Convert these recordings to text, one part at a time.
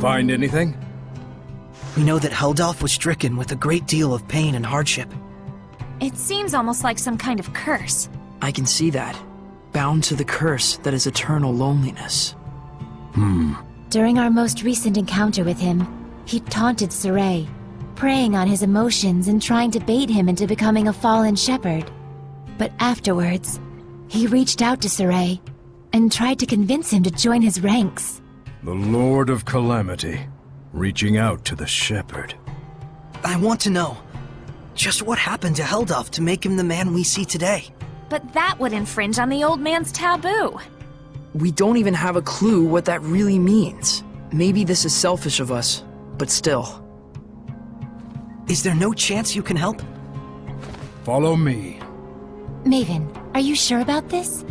Find anything? We know that Heldalf was stricken with a great deal of pain and hardship. It seems almost like some kind of curse. I can see that. Bound to the curse that is eternal loneliness. During our most recent encounter with him, he taunted Sorey, preying on his emotions and trying to bait him into becoming a fallen shepherd. But afterwards, he reached out to Sorey and tried to convince him to join his ranks. The Lord of Calamity, reaching out to the shepherd. I want to know, just what happened to Heldalf to make him the man we see today? But that would infringe on the old man's taboo. We don't even have a clue what that really means. Maybe this is selfish of us, but still. Is there no chance you can help? Follow me. Maven, are you sure about this?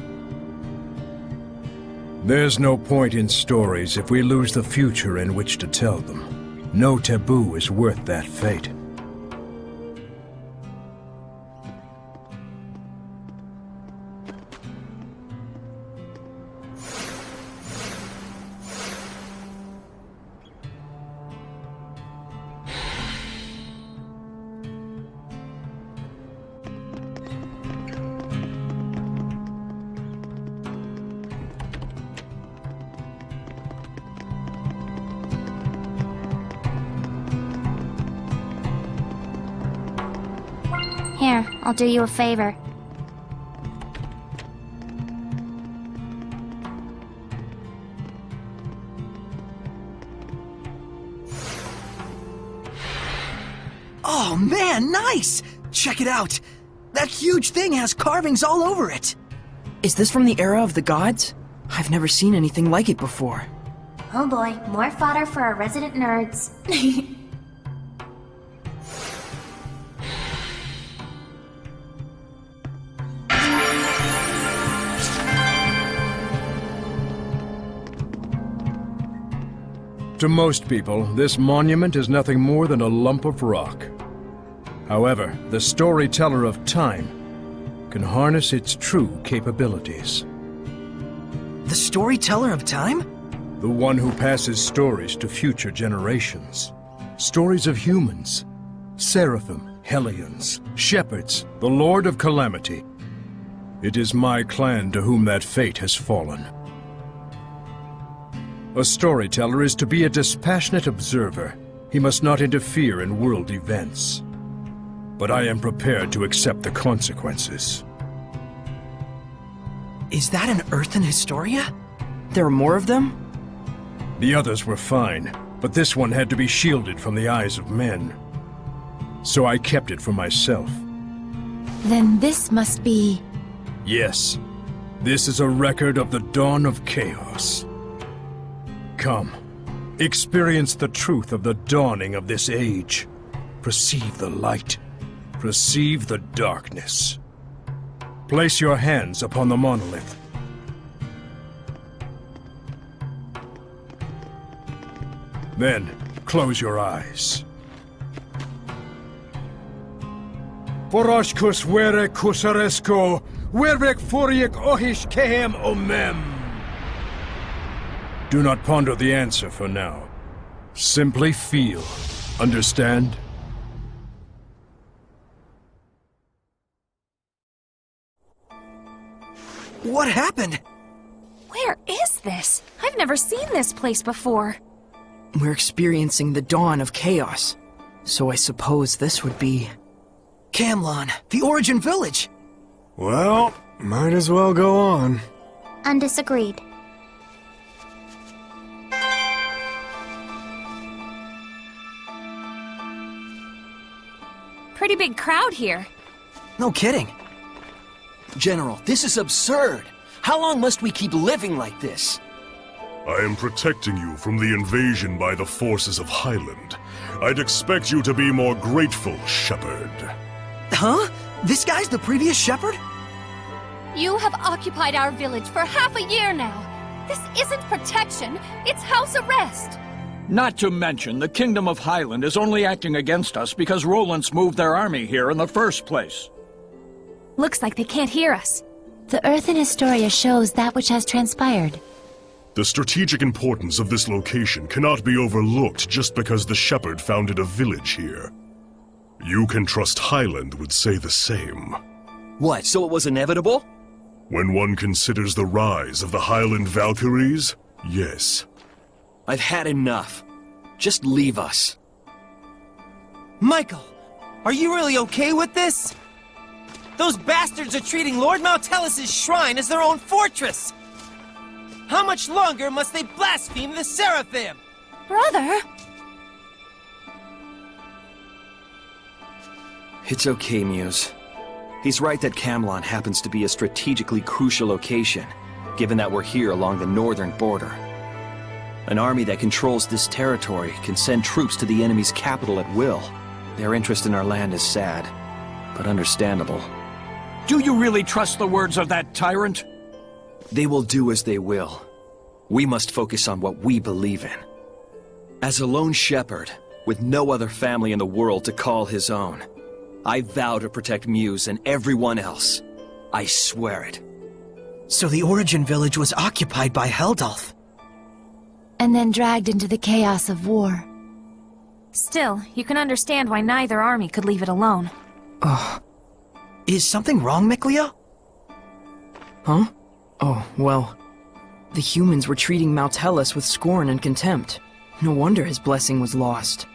There's no point in stories if we lose the future in which to tell them. No taboo is worth that fate. Here, I'll do you a favor. Oh man, nice! Check it out! That huge thing has carvings all over it! Is this from the era of the gods? I've never seen anything like it before. Oh boy, more fodder for our resident nerds. To most people, this monument is nothing more than a lump of rock. However, the storyteller of time can harness its true capabilities. The storyteller of time? The one who passes stories to future generations. Stories of humans, seraphim, hellions, shepherds, the Lord of Calamity. It is my clan to whom that fate has fallen. A storyteller is to be a dispassionate observer. He must not interfere in world events. But I am prepared to accept the consequences. Is that an Earthen Historia? There are more of them? The others were fine, but this one had to be shielded from the eyes of men. So I kept it for myself. Then this must be... Yes, this is a record of the dawn of chaos. Come, experience the truth of the dawning of this age. Perceive the light. Perceive the darkness. Place your hands upon the monolith. Then, close your eyes. Foroshkus vere kusaresko, vervek furiek ohish kehem omem. Do not ponder the answer for now. Simply feel. Understand? What happened? Where is this? I've never seen this place before. We're experiencing the dawn of chaos. So I suppose this would be... Camlan, the Origin Village! Well, might as well go on. Undisagreed. Pretty big crowd here. No kidding. General, this is absurd. How long must we keep living like this? I am protecting you from the invasion by the forces of Highland. I'd expect you to be more grateful, Shepherd. Huh? This guy's the previous shepherd? You have occupied our village for half a year now. This isn't protection, it's house arrest. Not to mention, the Kingdom of Highland is only acting against us because Roland's moved their army here in the first place. Looks like they can't hear us. The Earthen Historia shows that which has transpired. The strategic importance of this location cannot be overlooked just because the shepherd founded a village here. You can trust Highland would say the same. What, so it was inevitable? When one considers the rise of the Highland Valkyries, yes. I've had enough. Just leave us. Michael, are you really okay with this? Those bastards are treating Lord Maltellus's shrine as their own fortress! How much longer must they blaspheme the Seraphim? Brother! It's okay, Muse. He's right that Camlan happens to be a strategically crucial location, given that we're here along the northern border. An army that controls this territory can send troops to the enemy's capital at will. Their interest in our land is sad, but understandable. Do you really trust the words of that tyrant? They will do as they will. We must focus on what we believe in. As a lone shepherd, with no other family in the world to call his own, I vow to protect Muse and everyone else. I swear it. So the Origin Village was occupied by Heldolf. And then dragged into the chaos of war. Still, you can understand why neither army could leave it alone. Is something wrong, Mikleo? Huh? Oh, well... The humans were treating Maltellus with scorn and contempt. No wonder his blessing was lost.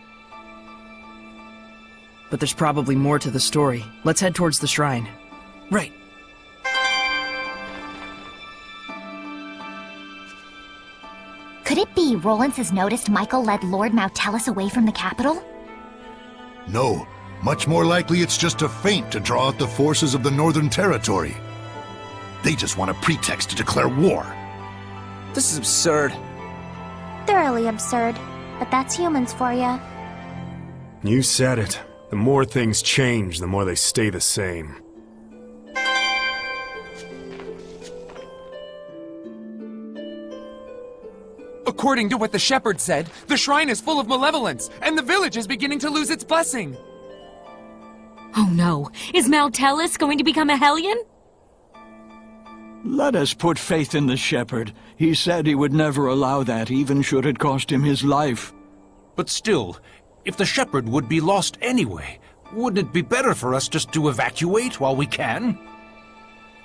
But there's probably more to the story. Let's head towards the shrine. Right. Could it be Rollins has noticed Michael led Lord Maltellus away from the capital? No. Much more likely it's just a feint to draw out the forces of the Northern Territory. They just want a pretext to declare war. This is absurd. Thoroughly absurd. But that's humans for ya. You said it. The more things change, the more they stay the same. According to what the shepherd said, the shrine is full of malevolence, and the village is beginning to lose its blessing. Oh no, is Maltellus going to become a Hellion? Let us put faith in the shepherd. He said he would never allow that, even should it cost him his life. But still, if the shepherd would be lost anyway, wouldn't it be better for us just to evacuate while we can?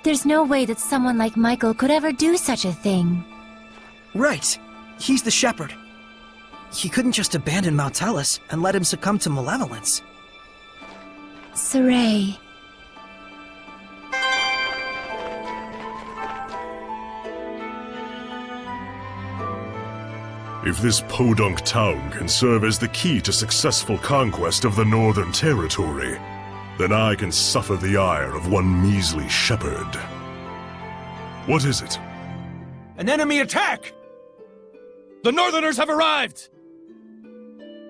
There's no way that someone like Michael could ever do such a thing. Right. He's the shepherd. He couldn't just abandon Maltellus and let him succumb to malevolence. Sorey. If this podunk town can serve as the key to successful conquest of the Northern Territory, then I can suffer the ire of one measly shepherd. What is it? An enemy attack! The Northerners have arrived!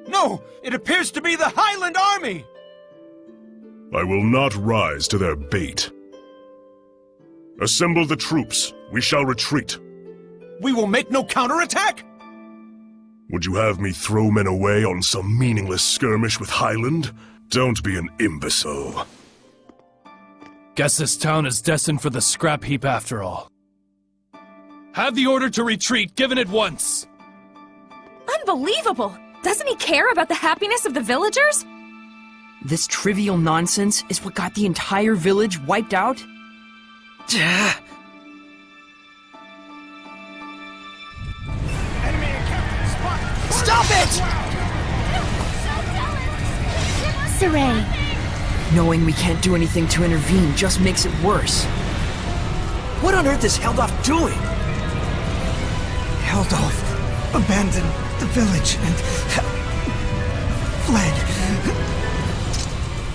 No, it appears to be the Highland Army! I will not rise to their bait. Assemble the troops. We shall retreat. We will make no counterattack! Would you have me throw men away on some meaningless skirmish with Highland? Don't be an imbecile. Guess this town is destined for the scrap heap after all. Have the order to retreat given at once! Unbelievable! Doesn't he care about the happiness of the villagers? This trivial nonsense is what got the entire village wiped out? Stop it! Sorey. Knowing we can't do anything to intervene just makes it worse. What on earth is Heldolf doing? Heldolf abandoned the village and fled.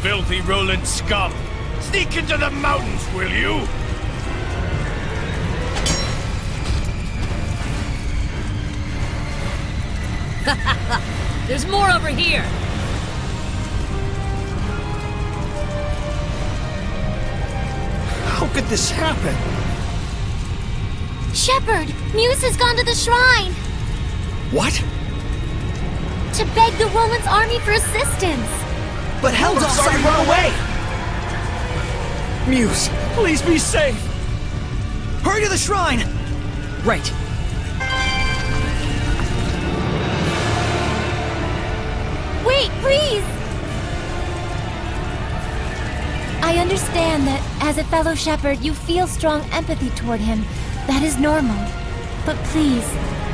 Filthy Roland scum! Sneak into the mountains, will you? There's more over here! How could this happen? Shepherd, Muse has gone to the shrine! What? To beg the Romans' army for assistance! But Heldolf's already run away! Muse, please be safe! Hurry to the shrine! Right. As a fellow shepherd, you feel strong empathy toward him. That is normal. But please,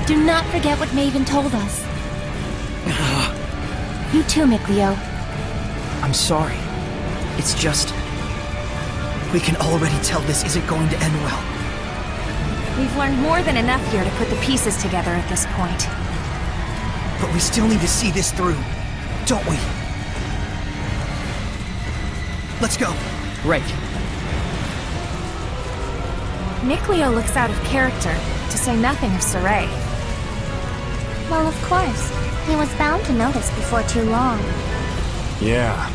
do not forget what Maven told us. You too, Mikleo. I'm sorry. It's just... we can already tell this isn't going to end well. We've learned more than enough here to put the pieces together at this point. But we still need to see this through, don't we? Let's go. Right. Mikleo looks out of character, to say nothing of Sorey. Well, of course. He was bound to notice before too long. Yeah,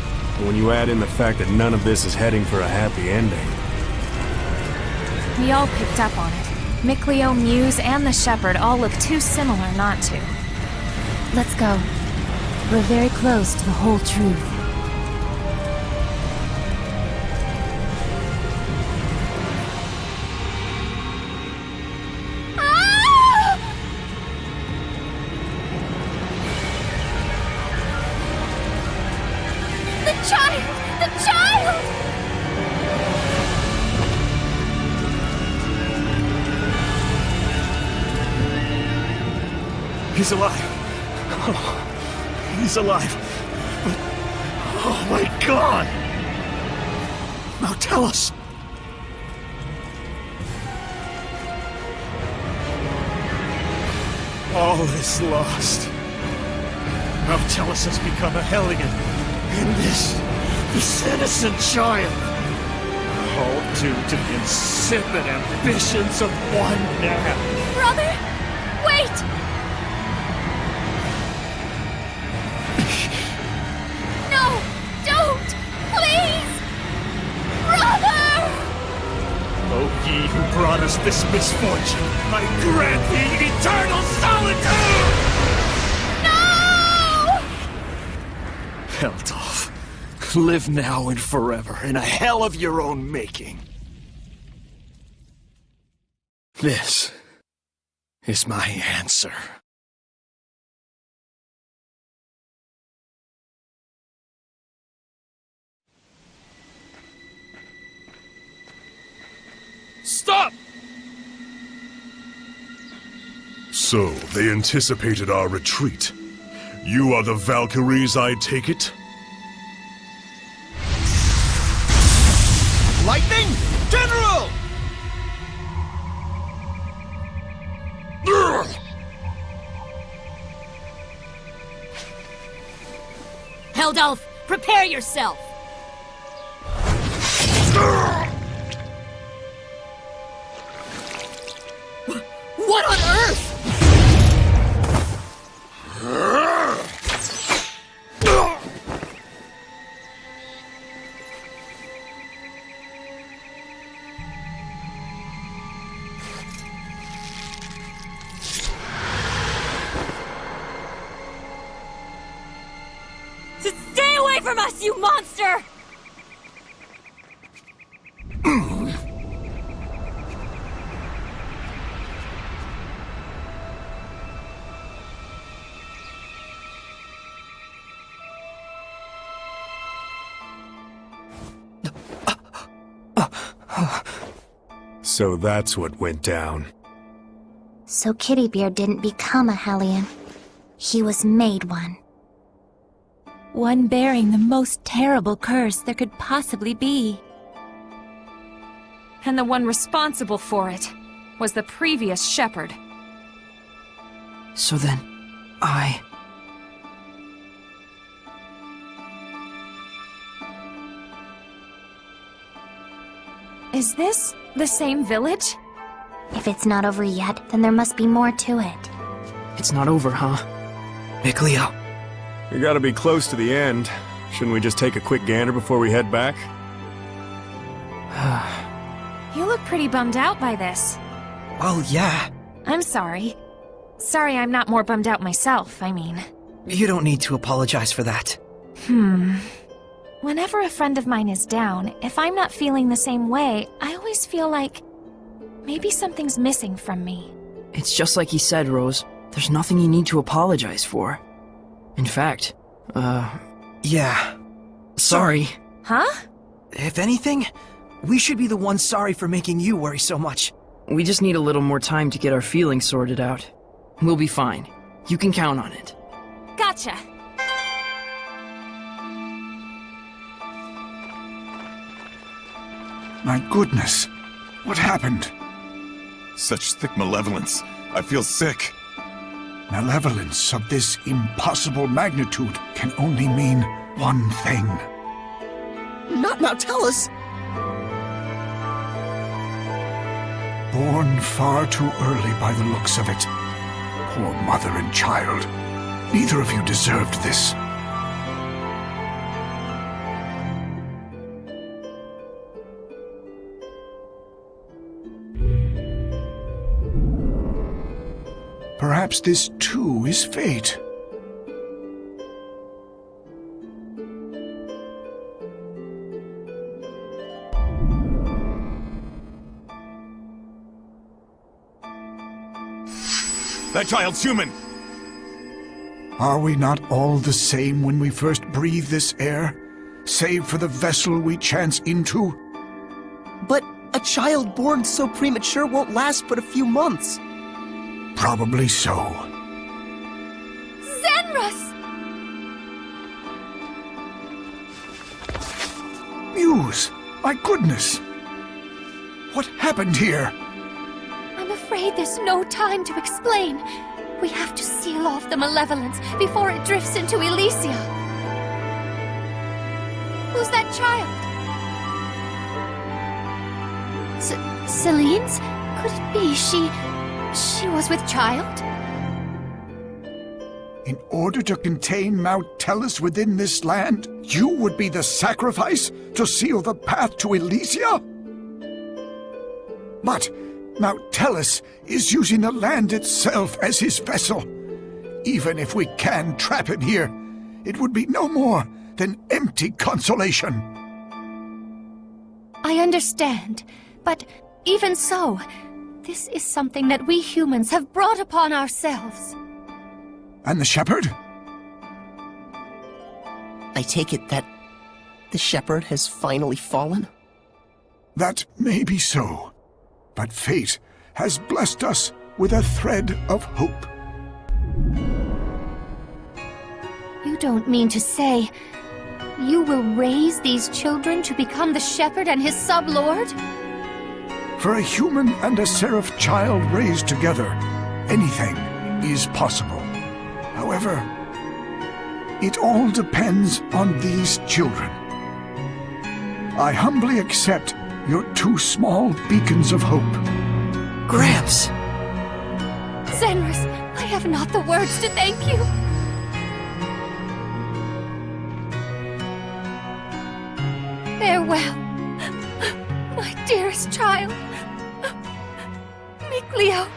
when you add in the fact that none of this is heading for a happy ending. We all picked up on it. Mikleo, Muse, and the Shepherd all look too similar not to. Let's go. We're very close to the whole truth. He's alive. Oh, he's alive. But... oh my god! Now tell us! All is lost. Now Tellus has become a Hellion. And this innocent child. All due to the insipid ambitions of one man. Brother! Wait! No! Don't! Please! Brother! O ye who brought us this misfortune, I grant thee eternal solitude! No! Heldolf, live now and forever in a hell of your own making. This is my answer. Stop! So, they anticipated our retreat. You are the Valkyries, I take it? Lightning! General! Heldolf, prepare yourself! What on earth? Stay away from us, you monster! So that's what went down. So Kittybeard didn't become a Hellion. He was made one. One bearing the most terrible curse there could possibly be. And the one responsible for it was the previous Shepherd. So then, Is this the same village? If it's not over yet, then there must be more to it. It's not over, huh? Mikleo. We gotta be close to the end. Shouldn't we just take a quick gander before we head back? You look pretty bummed out by this. Well, yeah. I'm sorry. Sorry I'm not more bummed out myself, I mean. You don't need to apologize for that. Whenever a friend of mine is down, if I'm not feeling the same way, I always feel like maybe something's missing from me. It's just like he said, Rose. There's nothing you need to apologize for. In fact, yeah. Sorry. Huh? If anything, We should be the ones sorry for making you worry so much. We just need a little more time to get our feelings sorted out. We'll be fine. You can count on it. Gotcha. My goodness. What happened? Such thick malevolence. I feel sick. Malevolence of this impossible magnitude can only mean one thing. Not Mautellus! Born far too early by the looks of it. Poor mother and child. Neither of you deserved this. Perhaps this too is fate. That child's human! Are we not all the same when we first breathe this air, save for the vessel we chance into? But a child born so premature won't last but a few months. Probably so. Zenrus! Muse! My goodness! What happened here? I'm afraid there's no time to explain. We have to seal off the malevolence before it drifts into Elysia. Who's that child? Celine's? Could it be she was with child? In order to contain Mautellus within this land, you would be the sacrifice to seal the path to Elysia? But Mautellus is using the land itself as his vessel. Even if we can trap him here, it would be no more than empty consolation. I understand, but even so, this is something that we humans have brought upon ourselves. And the shepherd? I take it that the shepherd has finally fallen? That may be so. But fate has blessed us with a thread of hope. You don't mean to say you will raise these children to become the shepherd and his sub-lord? For a human and a seraph child raised together, anything is possible. However, it all depends on these children. I humbly accept your two small beacons of hope. Gramps! Zenrus, I have not the words to thank you. Farewell, my dearest child. Mikleo.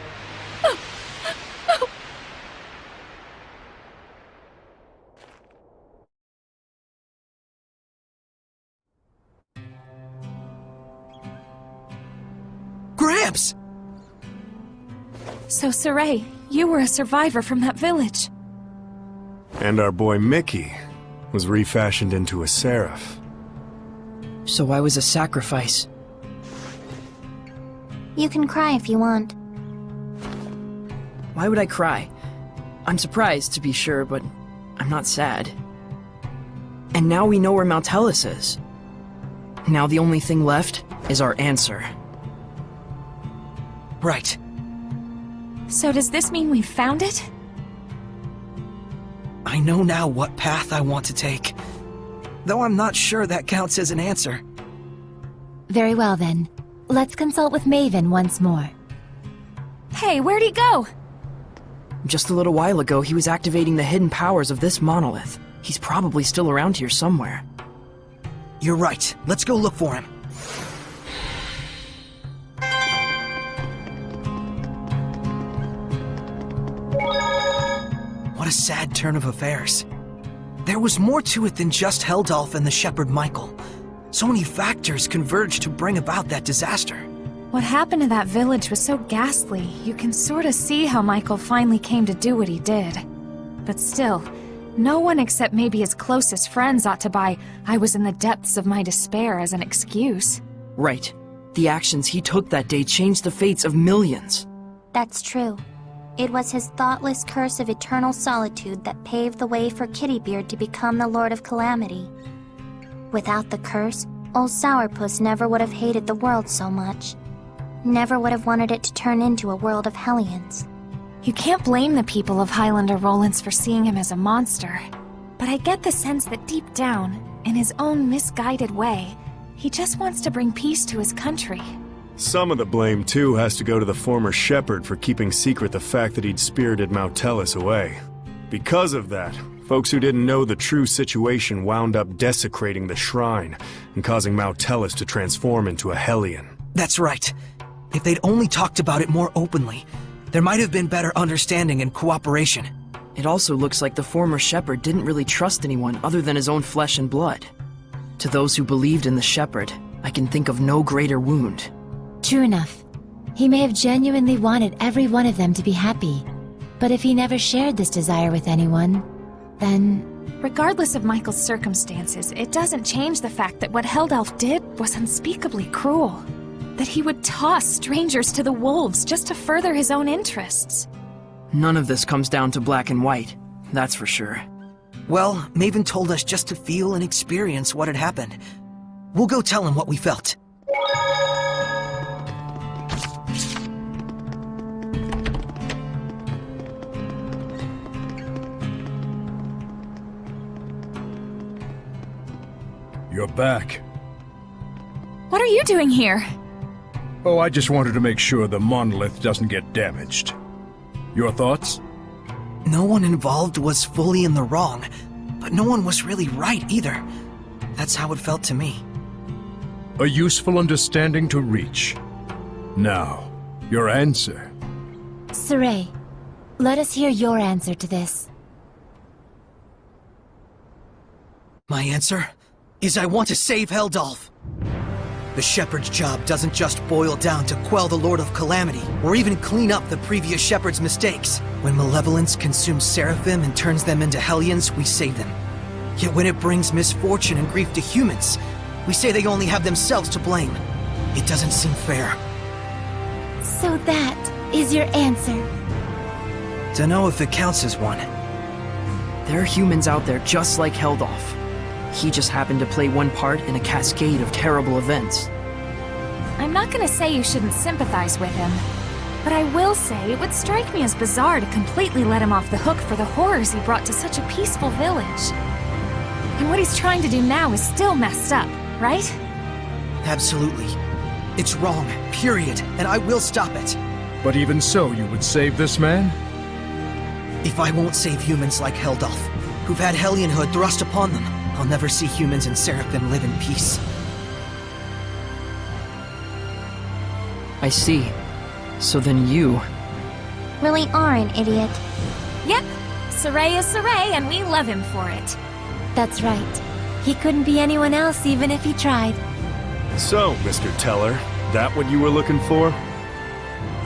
Gramps! So, Sorey, you were a survivor from that village. And our boy Mickey was refashioned into a seraph. So I was a sacrifice. You can cry if you want. Why would I cry? I'm surprised, to be sure, but I'm not sad. And now we know where Mautellus is. Now the only thing left is our answer. Right. So does this mean we've found it? I know now what path I want to take. Though I'm not sure that counts as an answer. Very well then. Let's consult with Maven once more. Hey, where'd he go? Just a little while ago, he was activating the hidden powers of this monolith. He's probably still around here somewhere. You're right. Let's go look for him. What a sad turn of affairs. There was more to it than just Heldalf and the shepherd Michael. So many factors converged to bring about that disaster. What happened to that village was so ghastly, you can sort of see how Michael finally came to do what he did. But still, no one except maybe his closest friends ought to buy "I was in the depths of my despair" as an excuse. Right. The actions he took that day changed the fates of millions. That's true. It was his thoughtless curse of eternal solitude that paved the way for Kittybeard to become the Lord of Calamity. Without the curse, old Sourpuss never would have hated the world so much. Never would have wanted it to turn into a world of Hellions. You can't blame the people of Highlander Rollins for seeing him as a monster. But I get the sense that deep down, in his own misguided way, he just wants to bring peace to his country. Some of the blame, too, has to go to the former shepherd for keeping secret the fact that he'd spirited Mautellus away. Because of that, folks who didn't know the true situation wound up desecrating the shrine and causing Mautellus to transform into a Hellion. That's right. If they'd only talked about it more openly, there might have been better understanding and cooperation. It also looks like the former shepherd didn't really trust anyone other than his own flesh and blood. To those who believed in the shepherd, I can think of no greater wound. True enough. He may have genuinely wanted every one of them to be happy. But if he never shared this desire with anyone, then... Regardless of Michael's circumstances, it doesn't change the fact that what Heldelf did was unspeakably cruel. That he would toss strangers to the wolves just to further his own interests. None of this comes down to black and white, that's for sure. Well, Maven told us just to feel and experience what had happened. We'll go tell him what we felt. You're back. What are you doing here? Oh, I just wanted to make sure the monolith doesn't get damaged. Your thoughts? No one involved was fully in the wrong, but no one was really right either. That's how it felt to me. A useful understanding to reach. Now, your answer. Sorey, let us hear your answer to this. My answer is I want to save Heldalf. The shepherd's job doesn't just boil down to quell the Lord of Calamity, or even clean up the previous shepherd's mistakes. When malevolence consumes Seraphim and turns them into Hellions, we save them. Yet when it brings misfortune and grief to humans, we say they only have themselves to blame. It doesn't seem fair. So that is your answer? Dunno if it counts as one. There are humans out there just like Heldalf. He just happened to play one part in a cascade of terrible events. I'm not gonna say you shouldn't sympathize with him, but I will say it would strike me as bizarre to completely let him off the hook for the horrors he brought to such a peaceful village. And what he's trying to do now is still messed up, right? Absolutely. It's wrong, period, and I will stop it. But even so, you would save this man? If I won't save humans like Heldalf, who've had Hellionhood thrust upon them, I'll never see humans and Seraphim live in peace. I see. So then you... really are an idiot. Yep. Sorey is Sorey, and we love him for it. That's right. He couldn't be anyone else even if he tried. So, Mr. Teller, that what you were looking for?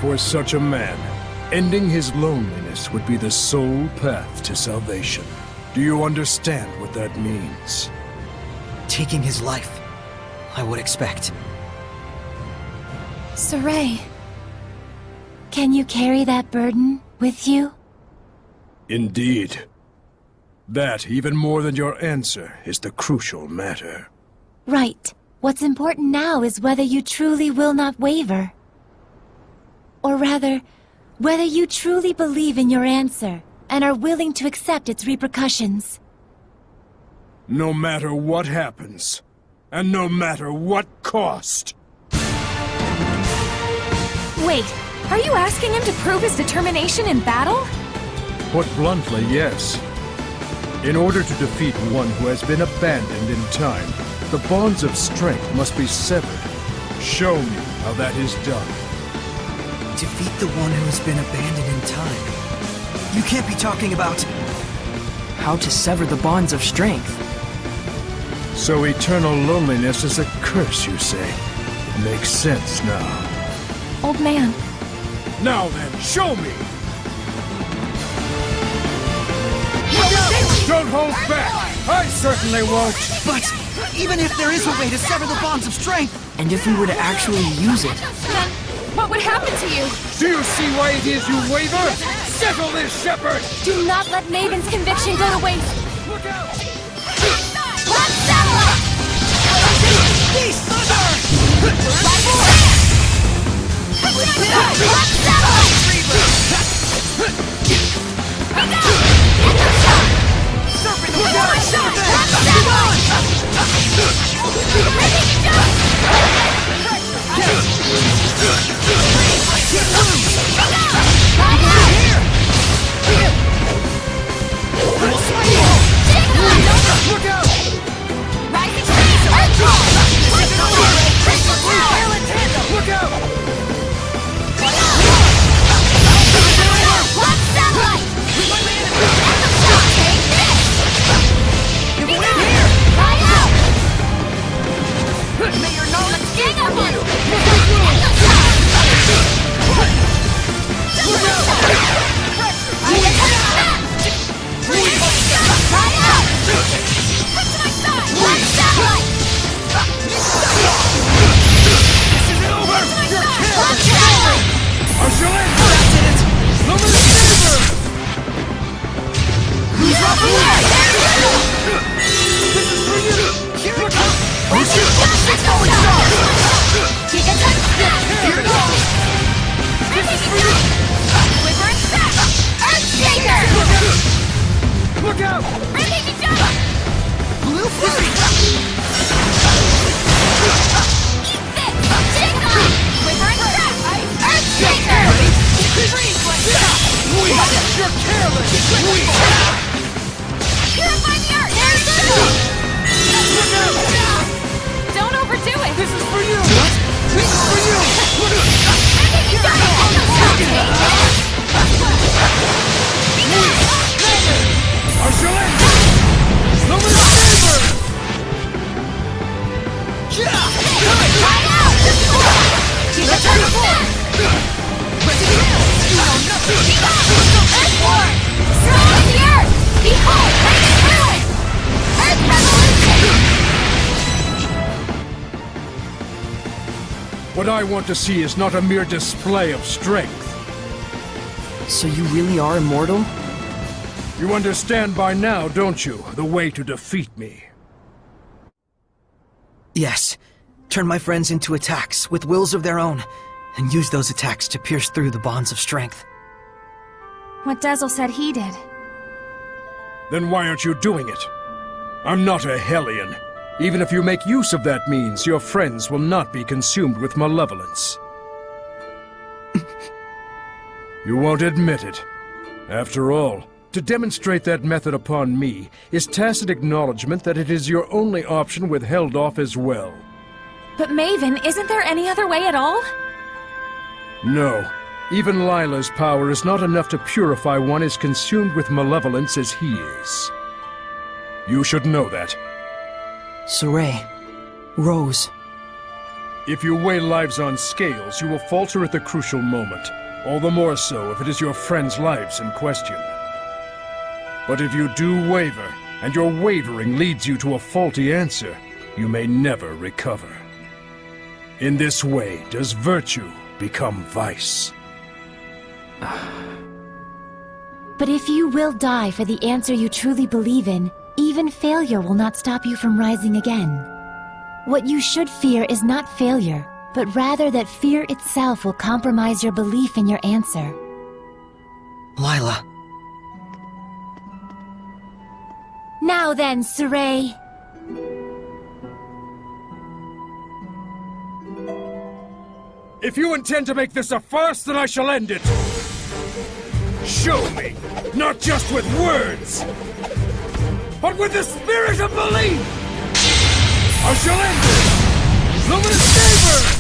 For such a man, ending his loneliness would be the sole path to salvation. Do you understand what that means? Taking his life, I would expect. Sorey. Can you carry that burden with you? Indeed. That, even more than your answer, is the crucial matter. Right. What's important now is whether you truly will not waver. Or rather, whether you truly believe in your answer and are willing to accept its repercussions. No matter what happens, and no matter what cost. Wait, are you asking him to prove his determination in battle? Put bluntly, yes. In order to defeat one who has been abandoned in time, the bonds of strength must be severed. Show me how that is done. Defeat the one who has been abandoned in time? You can't be talking about... how to sever the bonds of strength. So eternal loneliness is a curse, you say? It makes sense now. Old man. Now then, show me! Go! Don't hold back! I certainly won't! But even if there is a way to sever the bonds of strength... And if we were to actually use it? Then what would happen to you? Do you see why it is you waver? Settle this, Shepherd! Do not let Maven's conviction go to waste. Look out! Black Satellite! Beast Thunder! Black Satellite! Serpent Look of out! Fire! Black Satellite! Look out! Rising Sea! Earthfall! Crystal Tower! Look out! Black Satellite! Echo Shot! Take this! Be gone! Fly out! May your knowledge Gang up on him! Echo Shot! Look out! Fly out! Come to my side! Black Satellite! This isn't over! You're killed! Black Satellite! I shall end That's it! Luminous Saber! Who's up There! This is for you! Here it comes! Where's your Six going stars! Giga Touch Spin! Here it goes! This is for you! Quiver and Crack! Earthshaker! Look out! Rampaging Jump! Blue Fury! Eat this! Take off! Quiver and Crack! Earthshaker! Freeze like that! You're careless! Purify the Earth! There's two! Look out! Don't overdo it. This is for you! What? This is for you! Rampaging Jump! Echo Shot! Take this! Be gone! I shall end Luminous Saber! Fly out! Giga Touch Spin! You know nothing! Be gone! Earthborn! Strong as the Earth! Behold! Raging ruin! Earth Revolution! What I want to see is not a mere display of strength. So you really are immortal? You understand by now, don't you, the way to defeat me? Yes. Turn my friends into attacks with wills of their own, and use those attacks to pierce through the bonds of strength. What Dazzle said he did. Then why aren't you doing it? I'm not a Hellion. Even if you make use of that means, your friends will not be consumed with malevolence. You won't admit it. After all, to demonstrate that method upon me is tacit acknowledgement that it is your only option with Heldolf as well. But Maven, isn't there any other way at all? No. Even Lila's power is not enough to purify one as consumed with malevolence as he is. You should know that. Sorey. Rose. If you weigh lives on scales, you will falter at the crucial moment. All the more so if it is your friends' lives in question. But if you do waver, and your wavering leads you to a faulty answer, you may never recover. In this way does virtue become vice. But if you will die for the answer you truly believe in, even failure will not stop you from rising again. What you should fear is not failure, but rather that fear itself will compromise your belief in your answer. Lila. Now then, Sorey. If you intend to make this a farce, then I shall end it. Show me, not just with words, but with the spirit of belief. I shall end it. Luminous Saber!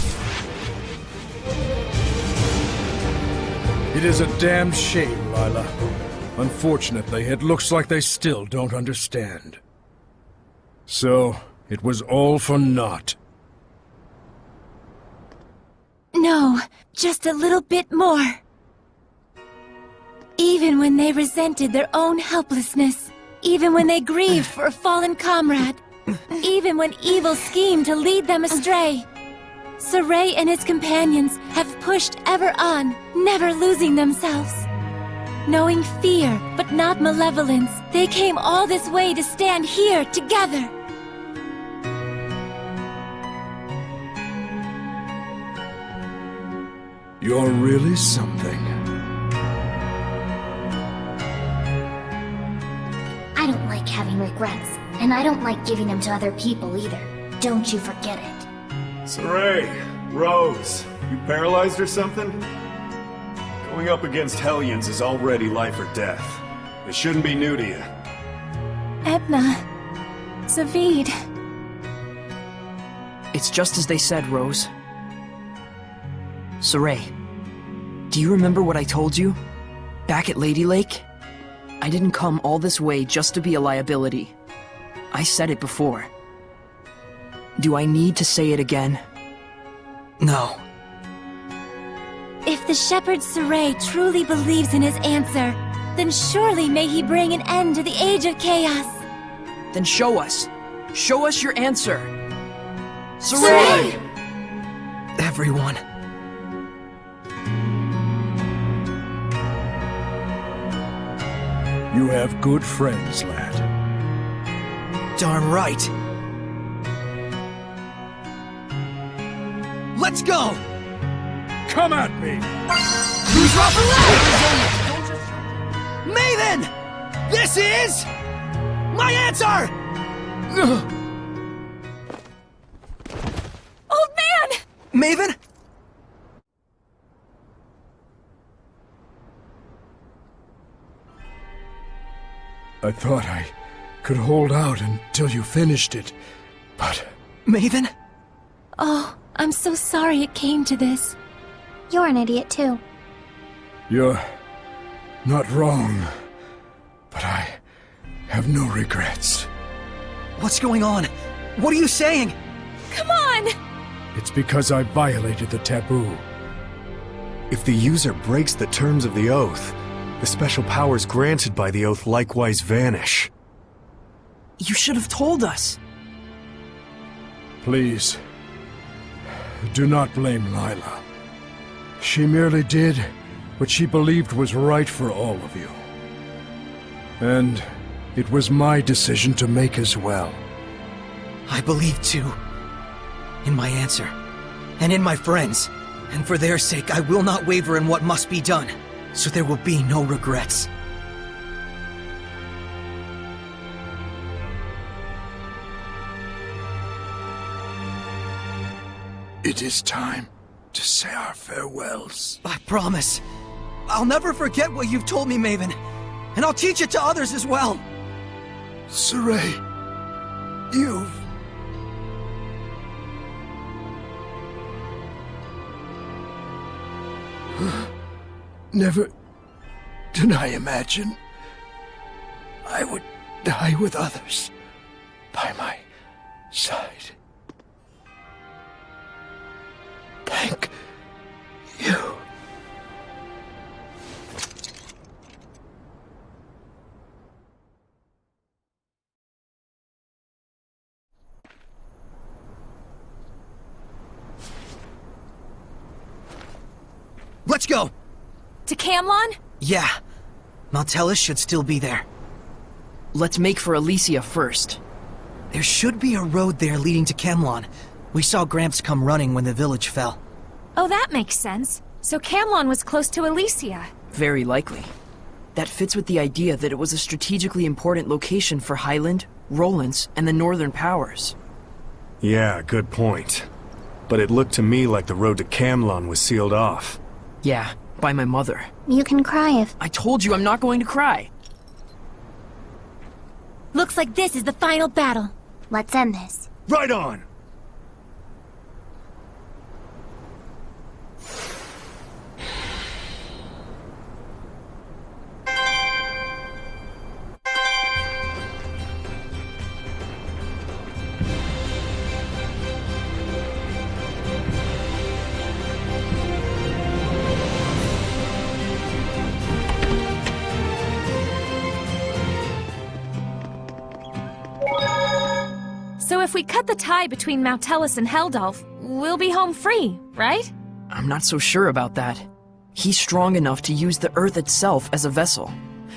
It is a damn shame, Lila. Unfortunately, it looks like they still don't understand. So, it was all for naught. No, just a little bit more. Even when they resented their own helplessness, Even when they grieved for a fallen comrade. Even when evil schemed to lead them astray. Sorey and his companions have pushed ever on, never losing themselves. Knowing fear, but not malevolence, they came all this way to stand here together. You're really something. I don't like having regrets, and I don't like giving them to other people either. Don't you forget it. Sorey, Rose, you paralyzed or something? Going up against Hellions is already life or death. It shouldn't be new to you. Edna. Zavid. It's just as they said, Rose. Sorey, do you remember what I told you? Back at Lady Lake? I didn't come all this way just to be a liability. I said it before. Do I need to say it again? No. If the shepherd Sorey truly believes in his answer, then surely may he bring an end to the Age of Chaos. Then show us. Show us your answer. Sorey! Everyone. You have good friends, lad. Darn right. Let's go! Come at me! Who's Maven! This is... my answer! Old man! Maven? I thought I could hold out until you finished it, but... Maven? Oh, I'm so sorry it came to this. You're an idiot too. You're not wrong, but I have no regrets. What's going on? What are you saying? Come on! It's because I violated the taboo. If the user breaks the terms of the oath, the special powers granted by the oath likewise vanish. You should have told us. Please, do not blame Lila. She merely did what she believed was right for all of you. And it was my decision to make as well. I believe too. In my answer. And in my friends. And for their sake, I will not waver in what must be done. So there will be no regrets. It is time to say our farewells. I promise. I'll never forget what you've told me, Maven. And I'll teach it to others as well. Sorey, you've... Never did I imagine I would die with others by my side. Thank you. Let's go! To Camlan? Yeah. Maltellus should still be there. Let's make for Elysia first. There should be a road there leading to Camlan. We saw Gramps come running when the village fell. Oh, that makes sense. So Camlan was close to Elysia. Very likely. That fits with the idea that it was a strategically important location for Highland, Rollins, and the Northern Powers. Yeah, good point. But it looked to me like the road to Camlan was sealed off. Yeah, by my mother. You can cry if... I told you I'm not going to cry. Looks like this is the final battle. Let's end this. Right on! So if we cut the tie between Mautellus and Heldalf, we'll be home free, right? I'm not so sure about that. He's strong enough to use the Earth itself as a vessel.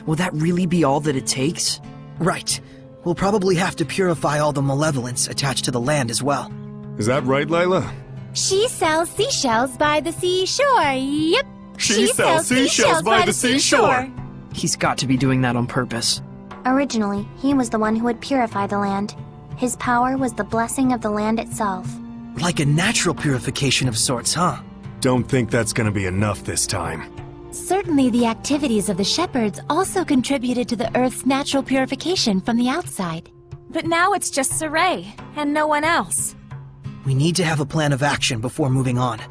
Will that really be all that it takes? Right. We'll probably have to purify all the malevolence attached to the land as well. Is that right, Layla? She sells seashells by the seashore. Yep. She sells seashells by the seashore. He's got to be doing that on purpose. Originally, he was the one who would purify the land. His power was the blessing of the land itself. Like a natural purification of sorts, huh? Don't think that's gonna be enough this time. Certainly the activities of the shepherds also contributed to the Earth's natural purification from the outside. But now it's just Sorey, and no one else. We need to have a plan of action before moving on.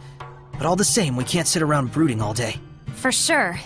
But all the same, we can't sit around brooding all day. For sure.